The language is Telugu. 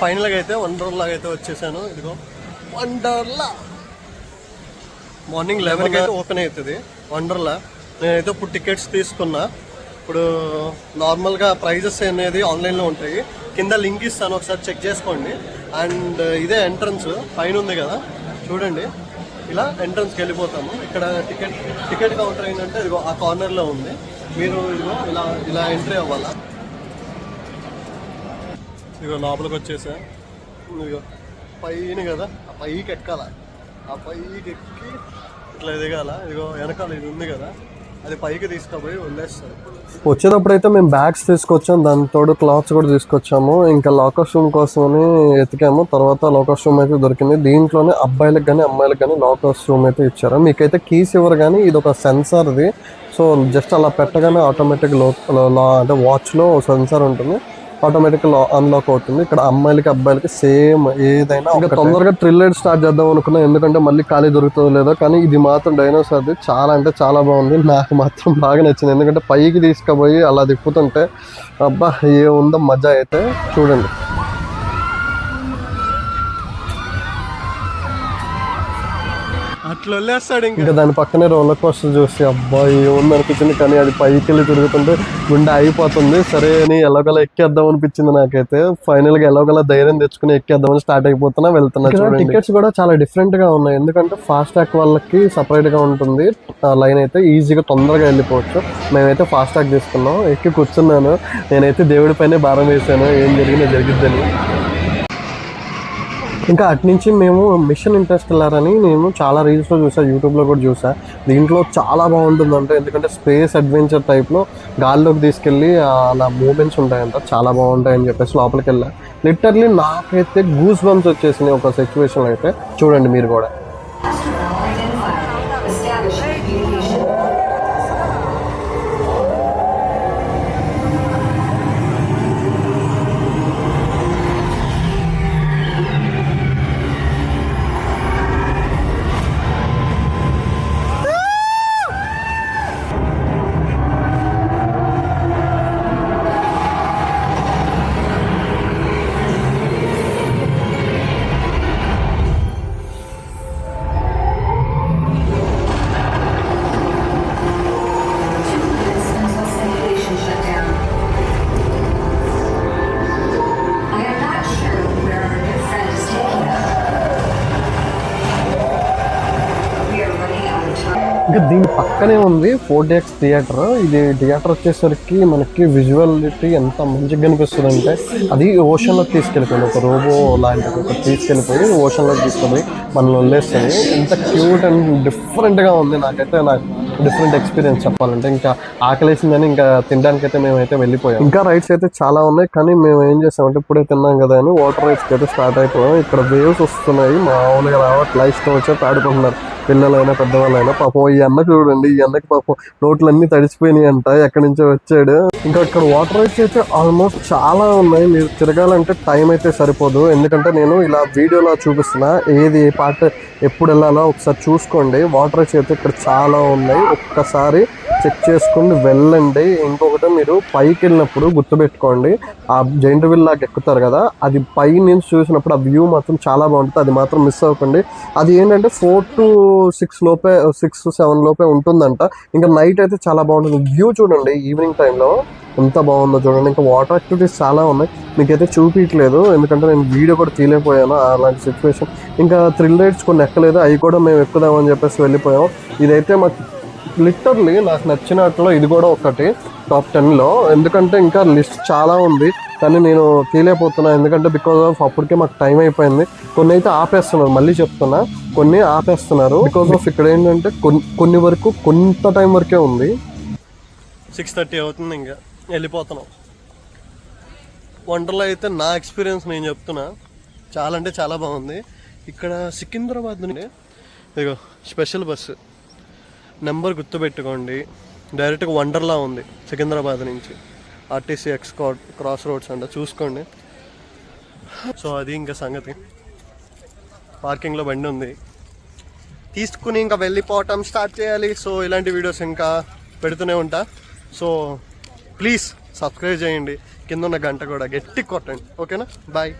ఫైనల్గా అయితే వండర్లాగా అయితే వచ్చేసాను. ఇదిగో వండర్లా. మార్నింగ్ 11కి అయితే ఓపెన్ అవుతుంది వండర్లా. నేనైతే ఇప్పుడు టికెట్స్ తీసుకున్నా. ఇప్పుడు నార్మల్గా ప్రైజెస్ అనేది ఆన్లైన్లో ఉంటాయి, కింద లింక్ ఇస్తాను, ఒకసారి చెక్ చేసుకోండి. అండ్ ఇదే ఎంట్రన్స్ పైన ఉంది కదా చూడండి, ఇలా ఎంట్రన్స్కి వెళ్ళిపోతాము. ఇక్కడ టికెట్ కౌంటర్ ఏంటంటే ఇదిగో ఆ కార్నర్లో ఉంది. మీరు ఇదిగో ఇలా ఎంట్రీ అవ్వాలా. ఇదిగో లోపలికి వచ్చేసా. ఇదిగో పైన కదా, ఆ పైకి ఎక్కాల. ఆ పైకి ఎక్కి ఇట్లా ఎదగాల. ఇదిగో వెనకాల ఇది ఉంది కదా, అది పైకి తీసుకుపోయి వదిలేస్తారు. వచ్చేటప్పుడు అయితే మేము బ్యాగ్స్ తీసుకొచ్చాము, దాంతో క్లాత్స్ కూడా తీసుకొచ్చాము. ఇంకా లాకర్స్ రూమ్ కోసమని ఎతికాము. తర్వాత లాకర్స్ రూమ్ అయితే దొరికింది. దీంట్లోనే అబ్బాయిలకు కానీ అమ్మాయిలకు కానీ లాకర్స్ రూమ్ అయితే ఇచ్చారు. మీకైతే కీస్ ఇవ్వరు, కానీ ఇది ఒక సెన్సార్ది. సో జస్ట్ అలా పెట్టగానే ఆటోమేటిక్ అంటే వాచ్లో సెన్సార్ ఉంటుంది, ఆటోమేటిక్ అన్లాక్ అవుతుంది. ఇక్కడ అమ్మాయిలకి అబ్బాయిలకి సేమ్ ఏదైనా. ఇంకా తొందరగా థ్రిల్లర్ స్టార్ట్ చేద్దాం అనుకున్నా, ఎందుకంటే మళ్ళీ ఖాళీ దొరుకుతుందో లేదో. కానీ ఇది మాత్రం డైనోసార్ది చాలా అంటే చాలా బాగుంది, నాకు మాత్రం బాగా నచ్చింది. ఎందుకంటే పైకి తీసుకుపోయి అలా తిప్పుతుంటే అబ్బా ఏముందో మజా అయితే చూడండి. అట్లా వదిలేస్తాడు. ఇంకా దాని పక్కనే రోలర్ కోస్టర్ చూసి అబ్బాయి ఏముంది అనిపించింది, కానీ అది పైకి వెళ్ళి తిరుగుతుంటే గుండె అయిపోతుంది. సరే అని ఎలాగోలా ఎక్కేద్దాం అనిపించింది నాకైతే. ఫైనల్ గా ఎలాగోలా ధైర్యం తెచ్చుకుని ఎక్కేద్దామని స్టార్ట్ అయిపోతున్నా, వెళ్తున్నా. టికెట్స్ కూడా చాలా డిఫరెంట్ గా ఉన్నాయి, ఎందుకంటే ఫాస్ట్ ట్రాక్ వాళ్ళకి సపరేట్ గా ఉంటుంది లైన్, అయితే ఈజీగా తొందరగా వెళ్ళిపోవచ్చు. మేమైతే ఫాస్ట్ ట్రాక్ తీసుకున్నాం, ఎక్కి కూర్చున్నాను. నేనైతే దేవుడి పైన భారం వేసాను, ఏం జరిగిద్దని. ఇంకా అట్నుంచి మేము మిషన్ ఇంటర్స్టెల్లార్ అని నేను చాలా రీల్స్లో చూసాను, యూట్యూబ్లో కూడా చూసాను. దీంట్లో చాలా బాగుంటుందంట, ఎందుకంటే స్పేస్ అడ్వెంచర్ టైప్లో గాల్లోకి తీసుకెళ్ళి అలా మూమెంట్స్ ఉంటాయంట, చాలా బాగుంటాయని చెప్పేసి లోపలికి వెళ్ళా. లిటర్లీ నాకైతే గూస్ బంప్స్ వచ్చేసినాయి ఒక సిచ్యువేషన్లో అయితే. చూడండి మీరు కూడా. ఇంకా దీని పక్కనే ఉంది 4DX థియేటర్. ఇది థియేటర్ వచ్చేసరికి మనకి విజువాలిటీ ఎంత మంచిగా కనిపిస్తుంది అంటే, అది ఓషన్లోకి తీసుకెళ్ళిపోయింది. ఒక రోబో లాంటిది ఒకటి తీసుకెళ్ళిపోయి ఓషన్లోకి తీసుకెళ్ళి మనల్ని వదిలేస్తుంది. ఎంత క్యూట్ అండ్ డిఫరెంట్గా ఉంది. నాకైతే డిఫరెంట్ ఎక్స్పీరియన్స్ చెప్పాలంటే. ఇంకా ఆకలేసిందని ఇంకా తినడానికైతే మేమైతే వెళ్ళిపోయాం. ఇంకా రైడ్స్ అయితే చాలా ఉన్నాయి, కానీ మేము ఏం చేసామంటే ఇప్పుడే తిన్నాం కదా అని వాటర్ రైడ్స్కి అయితే స్టార్ట్ అయిపోయాం. ఇక్కడ వేవ్స్ వస్తున్నాయి, మామూలుగా రావట్లే, ఇష్టం వచ్చి ఆడుకుంటున్నారు పిల్లలైనా పెద్దవాళ్ళైనా. పాపం ఈ అన్న చూడండి, ఈ అన్నకి పాపం నోట్లన్నీ తడిసిపోయినాయి అంట, ఎక్కడి నుంచో వచ్చాడు. ఇంకా ఇక్కడ వాటర్ రైడ్స్ అయితే ఆల్మోస్ట్ చాలా ఉన్నాయి. మీరు తిరగాలంటే టైం అయితే సరిపోదు, ఎందుకంటే నేను ఇలా వీడియోలో చూపిస్తున్నా, ఏది ఏ పార్ట్ ఎప్పుడు వెళ్ళాలో ఒకసారి చూసుకోండి. వాటర్ రైడ్స్ అయితే ఇక్కడ చాలా ఉన్నాయి, ఒక్కసారి చెక్ చేసుకుని వెళ్ళండి. ఇంకొకటి, మీరు పైకి వెళ్ళినప్పుడు గుర్తుపెట్టుకోండి, ఆ జైంట్ వీల్ లాగా ఎక్కుతారు కదా, అది పై నుంచి చూసినప్పుడు ఆ వ్యూ మాత్రం చాలా బాగుంటుంది, అది మాత్రం మిస్ అవ్వకండి. అది ఏంటంటే 4 to 6 లోపే, 6 to 7 లోపే ఉంటుందంట. ఇంకా నైట్ అయితే చాలా బాగుంటుంది. వ్యూ చూడండి ఈవినింగ్ టైంలో ఎంత బాగుందో చూడండి. ఇంకా వాటర్ యాక్టివిటీస్ చాలా ఉన్నాయి, మీకైతే చూపించలేదు ఎందుకంటే నేను వీడియో కూడా తీయలేకపోయాను అలాంటి సిచ్యువేషన్. ఇంకా థ్రిల్ రైడ్స్ కొన్ని ఎక్కలేదు, అవి కూడా మేము ఎక్కుదామని చెప్పేసి వెళ్ళిపోయాం. ఇదైతే మాకు లిటర్లీ నాకు నచ్చినట్లో ఇది కూడా ఒకటి టాప్ 10లో, ఎందుకంటే ఇంకా లిస్ట్ చాలా ఉంది కానీ నేను తీయలేకపోతున్నాను, ఎందుకంటే బికాజ్ ఆఫ్ అప్పటికే మాకు టైం అయిపోయింది. కొన్ని అయితే ఆపేస్తున్నారు, మళ్ళీ చెప్తున్నా, కొన్ని ఆపేస్తున్నారు బికాజ్ ఆఫ్ ఇక్కడ ఏంటంటే కొన్ని వరకు కొంత టైం వరకే ఉంది. 6:30 అవుతుంది, ఇంకా వెళ్ళిపోతున్నాం. వండర్లో అయితే నా ఎక్స్పీరియన్స్ నేను చెప్తున్నా, చాలా అంటే చాలా బాగుంది. ఇక్కడ సికింద్రాబాద్ నుండి ఇదిగో స్పెషల్ బస్సు నెంబర్ గుర్తుపెట్టుకోండి, డైరెక్ట్గా వండర్లా ఉంది సికింద్రాబాద్ నుంచి. ఆర్టీసీ క్రాస్ రోడ్స్ అంట, చూసుకోండి. సో అది ఇంకా సంగతి. పార్కింగ్లో బండి ఉంది, తీసుకుని ఇంకా వెళ్ళిపోవటం స్టార్ట్ చేయాలి. సో ఇలాంటి వీడియోస్ ఇంకా పెడుతూనే ఉంటా. సో ప్లీజ్ సబ్స్క్రైబ్ చేయండి, కింద ఉన్న గంట కూడా గట్టి కొట్టండి. ఓకేనా, బాయ్.